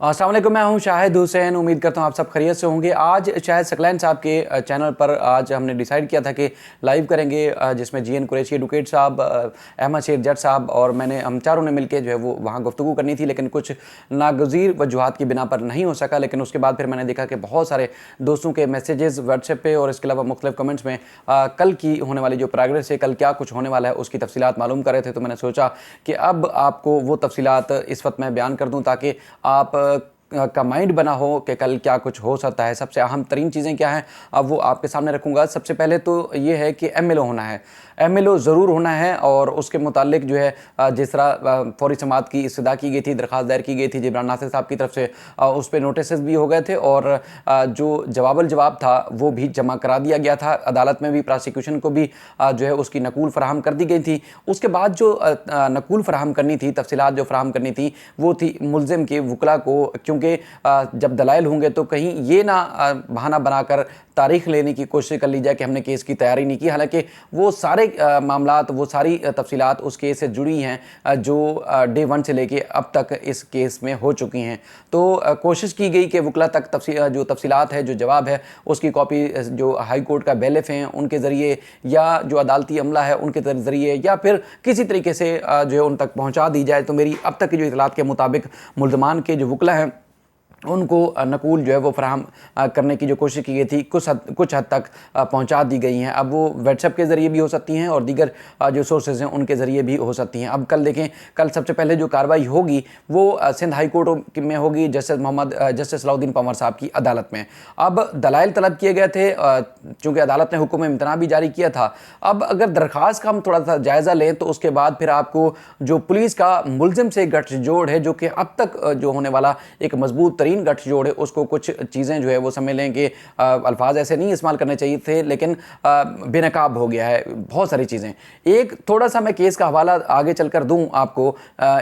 अस्सलाम वालेकुम, मैं हूं शाहिद हुसैन। उम्मीद करता हूं आप सब खैरियत से होंगे। आज शाहिद सकलैन साहब के चैनल पर आज हमने डिसाइड किया था कि लाइव करेंगे, जिसमें जीएन कुरैशी एडवोकेट साहब, अहमद शेर जट साहब और हम चारों ने मिलकर जो है वो वहाँ गुफ्तगू करनी थी, लेकिन कुछ नागज़ीर वजूहात की बिना पर नहीं हो सका। लेकिन उसके बाद फिर मैंने देखा कि बहुत सारे दोस्तों के मैसेजेस व्हाट्सएप पे और इसके अलावा मुख्तलिफ कमेंट्स में कल की होने वाली जो प्रोग्रेस है, कल क्या कुछ होने वाला है, उसकी तफसीलात मालूम कर रहे थे। तो मैंने सोचा कि अब आपको वो तफसीलात इस वक्त मैं बयान कर दूँ ताकि आप का माइंड बना हो कि कल क्या कुछ हो सकता है। सबसे अहम तरीन चीज़ें क्या हैं, अब वो आपके सामने रखूँगा। सबसे पहले तो ये है कि एमएलओ होना है, एमएलओ ज़रूर होना है। और उसके मुतालिक जो है जिस तरह फौरी समाअत की इस्तदा की गई थी, दरख्वास्त दायर की गई थी जिब्रान नासिर साहब की तरफ से, उस पर नोटिस भी हो गए थे और जो जवाब था वो भी जमा करा दिया गया था। अदालत में भी प्रोसिक्यूशन को भी जो है उसकी नकूल फराहम कर दी गई थी। उसके बाद जो नकूल फराहम करनी थी, तफसीलात जो फराहम करनी थी, वो थी मुल्ज़िम के वकला को, क्योंकि जब दलाइल होंगे तो कहीं ये ना बहाना बनाकर तारीख लेने की कोशिश कर ली जाए कि हमने केस की तैयारी नहीं की। हालांकि वो सारे मामलात, वो सारी तफसीलात उस केस से जुड़ी हैं जो डे 1 से लेके अब तक इस केस में हो चुकी हैं। तो कोशिश की गई कि वकला तक जो तफसीलात है, जो जवाब है, उसकी कॉपी जो हाई कोर्ट का बैलिफ हैं उनके ज़रिए या जो अदालती अमला है उनके ज़रिए या फिर किसी तरीके से जो है उन तक पहुँचा दी जाए। तो मेरी अब तक की जो इतलात के मुताबिक मुल्ज़मान के जो वकला हैं उनको नकूल जो है वो फराहम करने की जो कोशिश की गई थी कुछ हद तक पहुंचा दी गई हैं। अब वो व्हाट्सएप के ज़रिए भी हो सकती हैं और दीगर जो सोर्सेज हैं उनके ज़रिए भी हो सकती हैं। अब कल देखें, कल सबसे पहले जो कार्रवाई होगी वो सिंध हाई कोर्ट में होगी, जस्टिस सलाउद्दीन पंवर साहब की अदालत में। अब दलाइल तलब किए गए थे, चूँकि अदालत ने हुक्म इम्तना भी जारी किया था। अब अगर दरख्वास्त का हम थोड़ा सा जायज़ा लें तो उसके बाद फिर आपको जो पुलिस का मुल्ज़िम से गठजोड़ है, जो कि अब तक जो होने वाला एक मजबूत गठजोड़ है, उसको कुछ चीज़ें जो है वो समझ लें कि अल्फाज ऐसे नहीं इस्तेमाल करने चाहिए थे, लेकिन बेनकाब हो गया है बहुत सारी चीज़ें। एक थोड़ा सा मैं केस का हवाला आगे चलकर दूं आपको,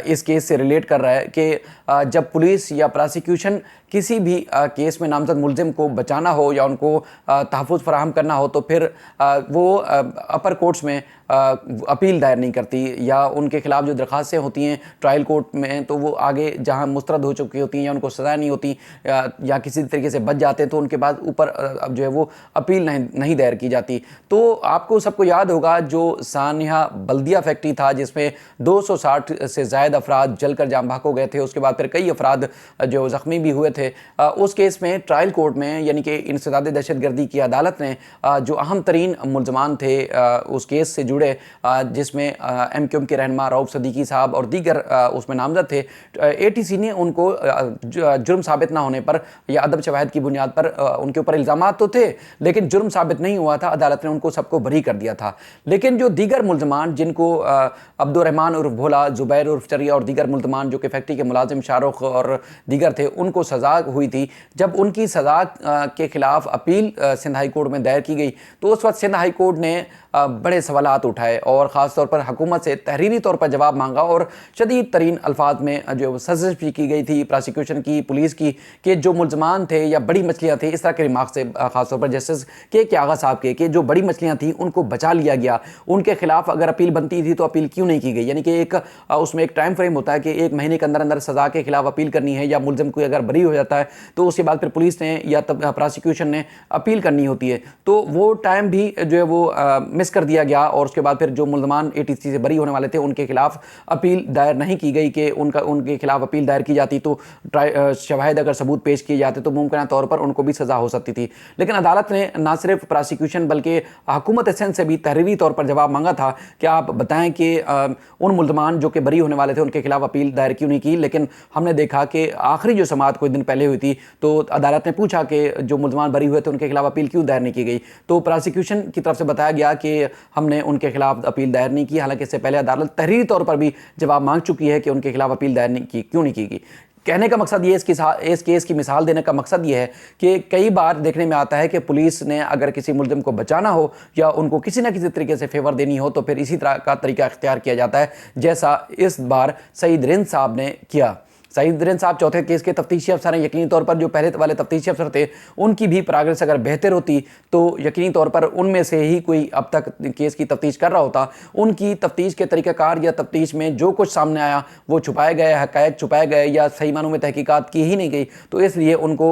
इस केस से रिलेट कर रहा है कि जब पुलिस या प्रोसिक्यूशन किसी भी केस में नामजद मुल्ज़िम को बचाना हो या उनको तहफ़्फ़ुज़ फराहम करना हो तो फिर वो अपर कोर्ट्स में अपील दायर नहीं करती, या उनके ख़िलाफ़ जो दरख्वास्तें होती हैं ट्रायल कोर्ट में तो वो आगे जहां मुस्तरद हो चुकी होती हैं या उनको सज़ा नहीं होती या किसी तरीके से बच जाते हैं तो उनके बाद ऊपर अब जो है वो अपील नहीं दायर की जाती। तो आपको सबको याद होगा जो सानिया बल्दिया फैक्ट्री था जिसमें 260 से ज़ायद अफराद जलकर जाम बहक हो गए थे, उसके बाद फिर कई अफराद जो ज़ख्मी भी हुए थे। उस केस में ट्रायल कोर्ट में यानी कि इंसदाद दहशतगर्दी की अदालत ने जो अहम तरीन मुल्ज़मान थे उस केस से जुड़े, जिसमें एमक्यूएम के रहनुमा रऊफ सदीकी साहब और दीगर उसमें नामजद थे, एटीसी ने उनको जुर्म साबित ना होने पर या अदब शवाहिद की बुनियाद पर उनके ऊपर इल्ज़ामात तो थे लेकिन जुर्म साबित नहीं हुआ था, अदालत ने उनको सबको बरी कर दिया था। लेकिन जो दीगर मुल्ज़मान जिनको अब्दुर्रहमान उर्फ भोला, जुबैर उर्फ चरिया और दीगर मुल्ज़मान जो कि फैक्ट्री के मुलाजिम शाहरुख और दीगर थे, उनको सज़ा हुई थी। जब उनकी सज़ा के ख़िलाफ़ अपील सिंध हाई कोर्ट में दायर की गई तो उस वक्त सिंध हाई कोर्ट ने बड़े सवालात उठाए और ख़ास तौर पर हुकूमत से तहरीरी तौर पर जवाब मांगा और शदीद तरीन अल्फाज में जो सज़ा भी की गई थी प्रोसिक्यूशन की, पुलिस की, कि जो मुल्ज़मान थे या बड़ी मछलियाँ थी, इस तरह के रिमार्क से ख़ास तौर पर जस्टिस के आगा साहब के कि जो बड़ी मछलियाँ थी उनको बचा लिया गया, उनके खिलाफ अगर अपील बनती थी तो अपील क्यों नहीं की गई। यानी कि एक उसमें एक टाइम फ्रेम होता है कि 1 महीने के अंदर अंदर सज़ा के खिलाफ अपील करनी है, या मुल्ज़िम कोई अगर बरी हो जाता है तो उसके बाद फिर पुलिस ने या प्रोसिक्यूशन ने अपील करनी होती है। तो वो टाइम भी जो है वो मिस कर दिया गया और उसके बाद फिर जो मुल्ज़मान एटीसी से बरी होने वाले थे उनके खिलाफ अपील दायर नहीं की गई कि उनके खिलाफ अपील दायर की जाती तो शवाहिद अगर सबूत पेश किए जाते तो मुमकिन तौर पर उनको भी सज़ा हो सकती थी। लेकिन अदालत ने ना सिर्फ प्रोसिक्यूशन बल्कि हुकूमत सिंध से भी तहरीरी तौर पर जवाब मांगा था कि आप बताएं कि उन मुल्ज़मान जो कि बरी होने वाले थे उनके खिलाफ अपील दायर क्यों नहीं की। लेकिन हमने देखा कि आखिरी जो समाअत कुछ दिन पहले हुई थी तो अदालत ने पूछा कि जो मुल्ज़मान बरी हुए थे उनके खिलाफ अपील क्यों दायर नहीं की गई, तो प्रोसिक्यूशन की तरफ से बताया गया कि हमने उनके खिलाफ अपील दायर नहीं की। हालांकि इससे पहले अदालत तहरीरी तौर पर भी जवाब मांग चुकी है कि उनके खिलाफ अपील दायर नहीं की, क्यों नहीं की गई। कहने का मकसद ये, इस केस की मिसाल देने का मकसद ये है कि कई बार देखने में आता है कि पुलिस ने अगर किसी मुल्ज़िम को बचाना हो या उनको किसी न किसी तरीके से फेवर देनी हो तो फिर इसी तरह का तरीका इख्तियार किया जाता है जैसा इस बार सईद रिंद साहब ने किया। सईद नरीन साहब चौथे केस के तफ्तीशी अफसर हैं। यकीनी तौर पर जो पहले वाले तफ्तीशी अफसर थे उनकी भी प्रोग्रेस अगर बेहतर होती तो यकीनी तौर पर उनमें से ही कोई अब तक केस की तफ्तीश कर रहा होता। उनकी तफ्तीश के तरीक़ाकार या तफ्तीश में जो कुछ सामने आया वो छुपाए गए, हक़ाइक़ छुपाए गए या सही मानों में तहकीकात की ही नहीं गई, तो इसलिए उनको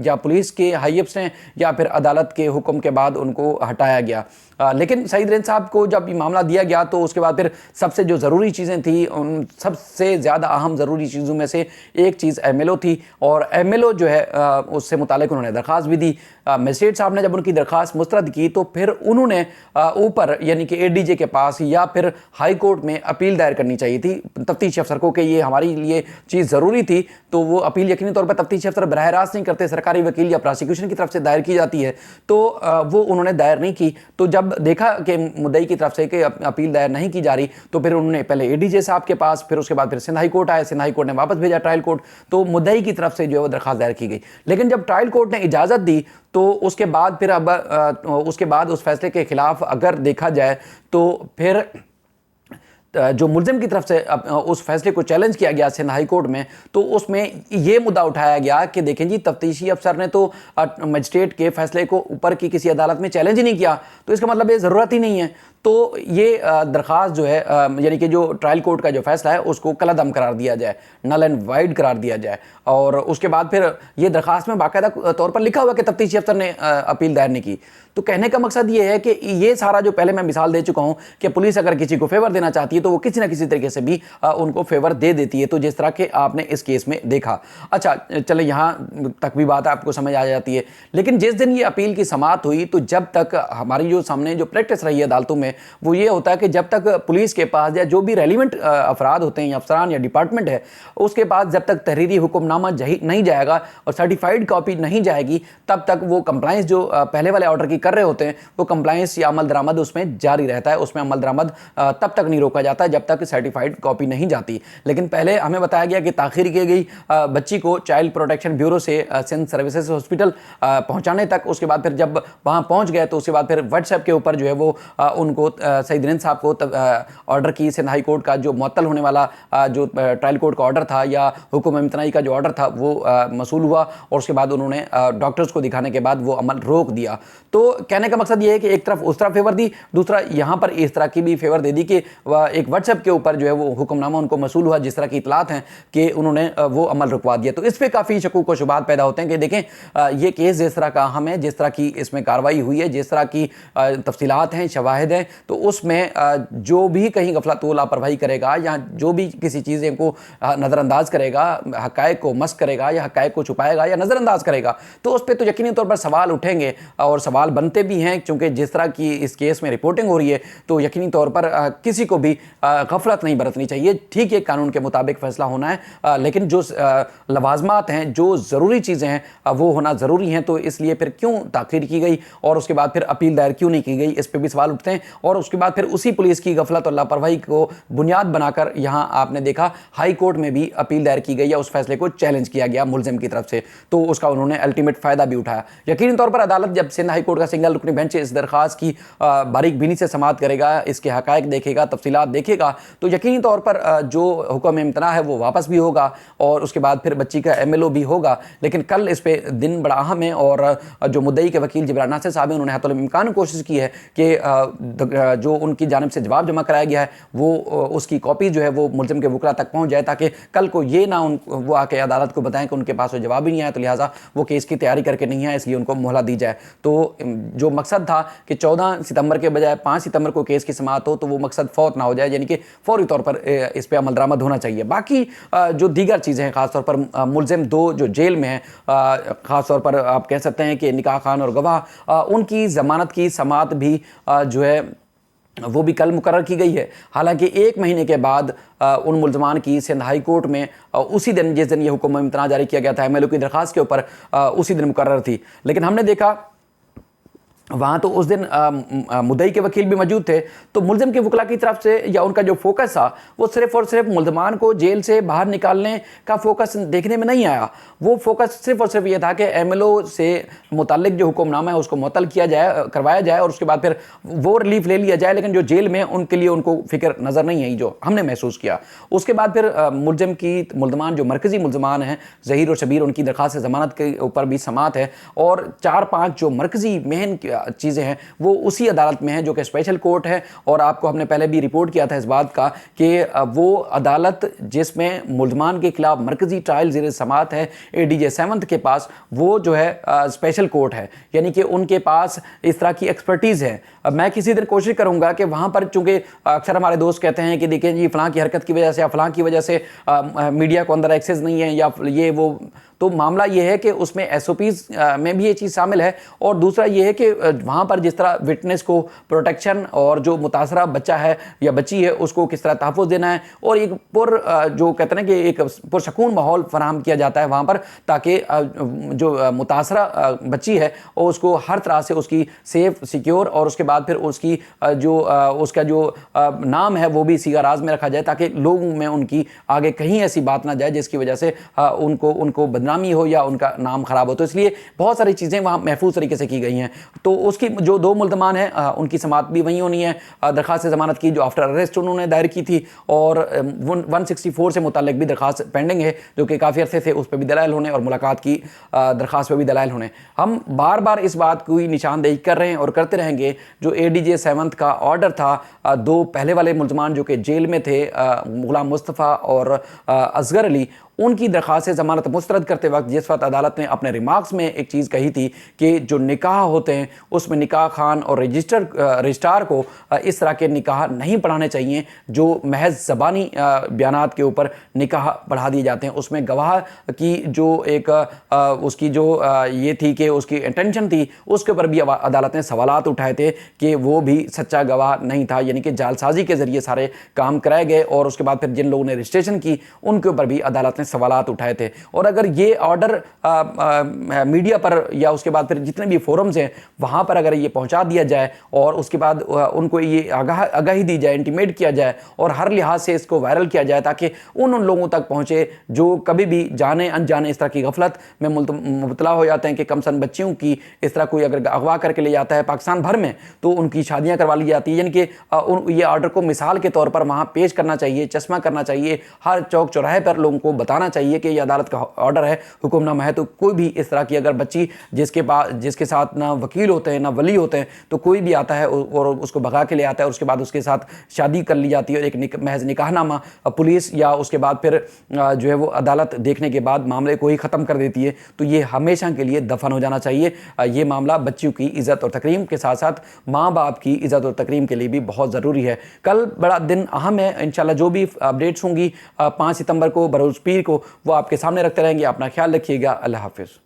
या पुलिस के हाई अफसर ने या फिर अदालत के हुक्म के बाद उनको हटाया गया। लेकिन सईद नरीन साहब को जब ये मामला दिया गया तो उसके बाद फिर सबसे जो ज़रूरी चीज़ें थी, उन सबसे ज़्यादा अहम ज़रूरी चीज़ों में से एक चीज़ MLO थी, और MLO जो है उससे मुतालिक उन्होंने दरख्वास्त भी दी। मजिस्ट्रेट साहब ने जब उनकी दरख्वास्त मुस्तरद की तो फिर उन्होंने ऊपर यानी कि ADJ के पास या फिर हाई कोर्ट में अपील दायर करनी चाहिए थी तफ्तीशी अफसर को कि ये हमारे लिए चीज़ ज़रूरी थी। तो वो अपील यकीनी तौर पर तफ्तीशी अफसर बराह रास्त नहीं करते, सरकारी वकील या प्रोसिक्यूशन की तरफ से दायर की जाती है, तो वो उन्होंने दायर नहीं की। तो जब देखा कि मुद्दई की तरफ से कि अपील दायर नहीं की जा रही तो फिर उन्होंने पहले ADJ साहब के पास, फिर उसके बाद फिर सिंध हाई कोर्ट आया, सिंध हाई कोर्ट ने वापस भेजा ट्रायल कोर्ट, तो मुद्दई की तरफ से जो है वो दरख्वास्त दायर की गई। लेकिन जब ट्रायल कोर्ट ने इजाज़त दी तो उसके बाद फिर उसके बाद उस फैसले के खिलाफ अगर देखा जाए तो फिर जो मुल्ज़िम की तरफ से उस फैसले को चैलेंज किया गया सिंध हाई कोर्ट में, तो उसमें ये मुद्दा उठाया गया कि देखें जी, तफ्तीशी अफसर ने तो मजिस्ट्रेट के फैसले को ऊपर की किसी अदालत में चैलेंज ही नहीं किया, तो इसका मतलब ये ज़रूरत ही नहीं है। तो ये दरख्वास्त जो है यानी कि जो ट्रायल कोर्ट का जो फैसला है उसको कलअदम करार दिया जाए, नल एंड वाइड करार दिया जाए। और उसके बाद फिर ये दरख्वास्त में बाकायदा तौर पर लिखा हुआ कि तफ्तीशी अफसर ने अपील दायर नहीं की। तो कहने का मकसद ये है कि ये सारा जो पहले मैं मिसाल दे चुका हूँ कि पुलिस अगर किसी को फेवर देना चाहती है तो वो किसी ना किसी तरीके से भी उनको फेवर दे देती है, तो जिस तरह के आपने इस केस में देखा। अच्छा, चले यहाँ तक भी बात आपको समझ आ जाती है। लेकिन जिस दिन ये अपील की समाअत हुई तो जब तक हमारी जो सामने जो प्रैक्टिस रही है अदालतों में वो ये होता है कि जब तक पुलिस के पास या जो भी रेलिवेंट अफराद होते हैं या अफसरान या डिपार्टमेंट है उसके पास जब तक तहरीरी हुक्मनामा नहीं जाएगा और सर्टिफाइड कॉपी नहीं जाएगी तब तक वो कंप्लाइंस जो पहले वाले ऑर्डर की कर रहे होते हैं वो कंप्लाइंस या अमल दरामद उसमें जारी रहता है। उसमें अमल दरामद तब तक नहीं रोका जाता जब तक सर्टिफाइड कॉपी नहीं जाती। लेकिन पहले हमें बताया गया कि ताख़ीर की गई बच्ची को चाइल्ड प्रोटेक्शन ब्यूरो से सिंध सर्विसेज हॉस्पिटल पहुंचाने तक, उसके बाद फिर जब वहां पहुंच गए तो उसके बाद फिर व्हाट्सएप के ऊपर जो है वो उनको सईद नरीन साहब को ऑर्डर की सिंध हाई कोर्ट का जो मुअत्तल होने वाला जो ट्रायल कोर्ट का ऑर्डर था या हुक्म इम्तनाई का जो ऑर्डर था वो मसूल हुआ, और उसके बाद उन्होंने डॉक्टर्स को दिखाने के बाद वो अमल रोक दिया। तो कहने का मकसद ये है कि एक तरफ उस तरफ फेवर दी, दूसरा यहाँ पर इस तरह की भी फेवर दे दी कि एक व्हाट्सएप के ऊपर जो है वो हुक्मनामा उनको मसूल हुआ जिस तरह की इतलात हैं कि उन्होंने वो अमल रुकवा दिया। तो इस पर काफ़ी शकूक व शुबात पैदा होते हैं कि देखें ये केस जिस तरह का अहम है, जिस तरह की इसमें कार्रवाई हुई है, जिस तरह की तफसीलात हैं, शवाहिद हैं, तो उसमें जो भी कहीं गफलत व लापरवाही करेगा या जो भी किसी चीज़ें को नज़रअंदाज करेगा, हक़ाइक़ को मस्क करेगा या हक़ाइक़ को छुपाएगा या नज़रअंदाज करेगा, तो उस पर तो यकीनी तौर पर सवाल उठेंगे और सवाल बनते भी हैं, क्योंकि जिस तरह की इस केस में रिपोर्टिंग हो रही है तो यकीनी तौर पर किसी को भी गफलत नहीं बरतनी चाहिए। ठीक है, कानून के मुताबिक फ़ैसला होना है, लेकिन जो लवाजमात हैं, जो ज़रूरी चीज़ें हैं वो होना ज़रूरी हैं। तो इसलिए फिर क्यों ताख़ीर की गई और उसके बाद फिर अपील दायर क्यों नहीं की गई, इस पर भी सवाल उठते हैं। और उसके बाद फिर उसी पुलिस की गफलत और लापरवाही को बुनियाद बनाकर यहाँ आपने देखा हाई कोर्ट में भी अपील दायर की गई या उस फैसले को चैलेंज किया गया मुल्ज़िम की तरफ से, तो उसका उन्होंने अल्टीमेट फ़ायदा भी उठाया। यकीनी तौर पर अदालत जब सिंध हाई कोर्ट का सिंगल रुकनी बेंच इस दरख्वास्त की बारीक बीनी से समाअत करेगा, इसके हक़ाइक़ देखेगा, तफसीलात देखेगा, तो यकीनी तौर पर जो हुक्म इम्तना है वो वापस भी होगा और उसके बाद फिर बच्ची का MLO भी होगा। लेकिन कल इस पे दिन बड़ा अहम है और जो मुद्दई के वकील जिब्रान नासिर साहब हैं उन्होंने हतुल इम्कान कोशिश की है कि जो उनकी जानिब से जवाब जमा कराया गया है वो उसकी कॉपी जो है वो मुल्ज़िम के वकला तक पहुँच जाए, ताकि कल को ये ना वो आके अदालत को बताएं कि उनके पास वो जवाब ही नहीं आया, तो लिहाजा वो केस की तैयारी करके नहीं है, इसलिए उनको मोहलत दी जाए। तो जो मकसद था कि 14 सितंबर के बजाय 5 सितंबर को केस की समाअत हो, तो वो मकसद फौत ना हो जाए, यानी कि फौरी तौर पर इस पर अमल दरामद होना चाहिए। बाकी जो दीगर चीज़ें हैं, ख़ासतौर पर मुल्ज़िम 2 जो जेल में हैं, ख़ासतौर पर आप कह सकते हैं कि निकाह खान और गवाह, उनकी ज़मानत की समाअत भी जो है वो भी कल मुकर्रर की गई है। हालांकि 1 महीने के बाद उन मुल्ज़मान की सिंध हाई कोर्ट में उसी दिन जिस दिन ये हुक्म इम्तना जारी किया गया था MLO की दरख्वास्त के ऊपर, उसी दिन मुकर्रर थी। लेकिन हमने देखा वहाँ तो उस दिन मुद्दई के वकील भी मौजूद थे, तो मुलजिम के वकला की तरफ से या उनका जो फोकस था वो सिर्फ और सिर्फ मुलजमान को जेल से बाहर निकालने का फोकस देखने में नहीं आया। वो फोकस सिर्फ और सिर्फ ये था कि एमएलओ से मुतालिक जो हुक्मनामा है उसको मुअत्तल किया जाए, करवाया जाए और उसके बाद फिर वो रिलीफ ले लिया जाए, लेकिन जो जेल में उनके लिए उनको फिक्र नज़र नहीं आई जो हमने महसूस किया। उसके बाद फिर मुलजमान जो मरकज़ी मुलजमान हैं ज़हीर और शबीर, उनकी दरख्वास्त ज़मानत के ऊपर भी समात है और 4-5 जो मरकज़ी मेन चीज़ें हैं वो उसी अदालत में हैं जो कि स्पेशल कोर्ट है। और आपको हमने पहले भी रिपोर्ट किया था इस बात का कि वो अदालत जिसमें मुलजमान के खिलाफ मरकज़ी ट्रायल ज़ेर समात है ADJ 7th के पास, वो जो है स्पेशल कोर्ट है, यानी कि उनके पास इस तरह की एक्सपर्टीज़ है। मैं किसी दिन कोशिश करूंगा कि वहाँ पर, चूँकि अक्सर हमारे दोस्त कहते हैं कि देखें जी फ़लाँ की हरकत की वजह से या फ़लाँ की वजह से मीडिया को अंदर एक्सेस नहीं है या ये वो, तो मामला ये है कि उसमें SOPs में भी ये चीज़ शामिल है। और दूसरा ये है कि वहाँ पर जिस तरह विटनेस को प्रोटेक्शन और जो मुतासरा बच्चा है या बच्ची है उसको किस तरह तहफ़्फ़ुज़ देना है और एक जो कहते हैं कि एक पुरसकून माहौल फराहम किया जाता है वहाँ पर, ताकि जो मुतासरा बच्ची है और उसको हर तरह से उसकी सेफ सिक्योर और उसके बाद फिर उसकी उसका जो नाम है वो भी सीगा राज में रखा जाए, ताकि लोगों में उनकी आगे कहीं ऐसी बात ना जाए जिसकी वजह से उनको बदनामी हो या उनका नाम ख़राब हो। तो इसलिए बहुत सारी चीज़ें वहाँ महफूज तरीके से की गई हैं। तो उसकी जो 2 मुल्ज़मान हैं उनकी समात भी वहीं होनी है। दरख्वास्त ज़मानत की जो आफ्टर अरेस्ट उन्होंने दायर की थी और 164 से मुताल्लिक भी दरख्वास्त पेंडिंग है जो कि काफ़ी अरसे से उस पर भी दलाइल होने और मुलाकात की दरख्वास्त पर भी दलाइल होने। हम बार बार इस बात की निशानदेही कर रहे हैं और करते रहेंगे। जो ADJ 7th का ऑर्डर था, 2 पहले वाले मुल्ज़मान जो कि जेल में थे, गुलाम मुस्तफ़ा और असगर अली, उनकी दरख्वास्त ज़मानत मुस्तरद करते वक्त जिस वक्त अदालत ने अपने रिमार्क्स में एक चीज़ कही थी कि जो निकाह होते हैं उसमें निकाह खान और रजिस्ट्रार को इस तरह के निकाह नहीं पढ़ाने चाहिए जो महज ज़बानी बयानात के ऊपर निकाह पढ़ा दिए जाते हैं। उसमें गवाह की जो एक उसकी जो ये थी कि उसकी इंटेंशन थी, उसके ऊपर भी अदालत ने सवालात उठाए थे कि वो भी सच्चा गवाह नहीं था, यानी कि जालसाजी के ज़रिए सारे काम कराए गए। और उसके बाद फिर जिन लोगों ने रजिस्ट्रेशन की उनके ऊपर भी अदालत ने सवालात उठाए थे। और अगर ये ऑर्डर मीडिया पर या उसके बाद फिर जितने भी फोरम्स हैं वहाँ पर अगर ये पहुँचा दिया जाए और उसके बाद उनको ये आगाही दी जाए, इंटीमेट किया जाए और हर लिहाज से इसको वायरल किया जाए ताकि उन लोगों तक पहुँचे जो कभी भी जाने अनजाने इस तरह की गफलत में मुबतला हो जाते हैं कि कमसन बच्चियों की इस तरह कोई अगर अगवा करके ले जाता है पाकिस्तान भर में तो उनकी शादियाँ करवा ली जाती है। यानी कि ये ऑर्डर को मिसाल के तौर पर वहाँ पेश करना चाहिए, चश्मा करना चाहिए, हर चौक चौराहे पर लोगों को बताना चाहिए कि ये अदालत का ऑर्डर है, हुक्मनामा है। तो कोई भी इस तरह की अगर बच्ची जिसके साथ ना वकील होते हैं ना वली होते हैं, तो कोई भी आता है और उसको भगा के ले आता है और उसके बाद उसके साथ शादी कर ली जाती है, एक महज निकाहनामा पुलिस या उसके बाद फिर जो है वो अदालत देखने के बाद मामले को ही ख़त्म कर देती है, तो ये हमेशा के लिए दफन हो जाना चाहिए। ये मामला बच्चियों की इज़्ज़त और तकरीम के साथ साथ माँ बाप की इज़्ज़त और तकरीम के लिए भी बहुत ज़रूरी है। कल बड़ा दिन अहम है, इंशाल्लाह जो भी अपडेट्स होंगी 5 सितंबर को बरोज़ पीर को वो आपके सामने रखते रहेंगे। अपना ख्याल रखिएगा। अल्लाह हाफ़िज़।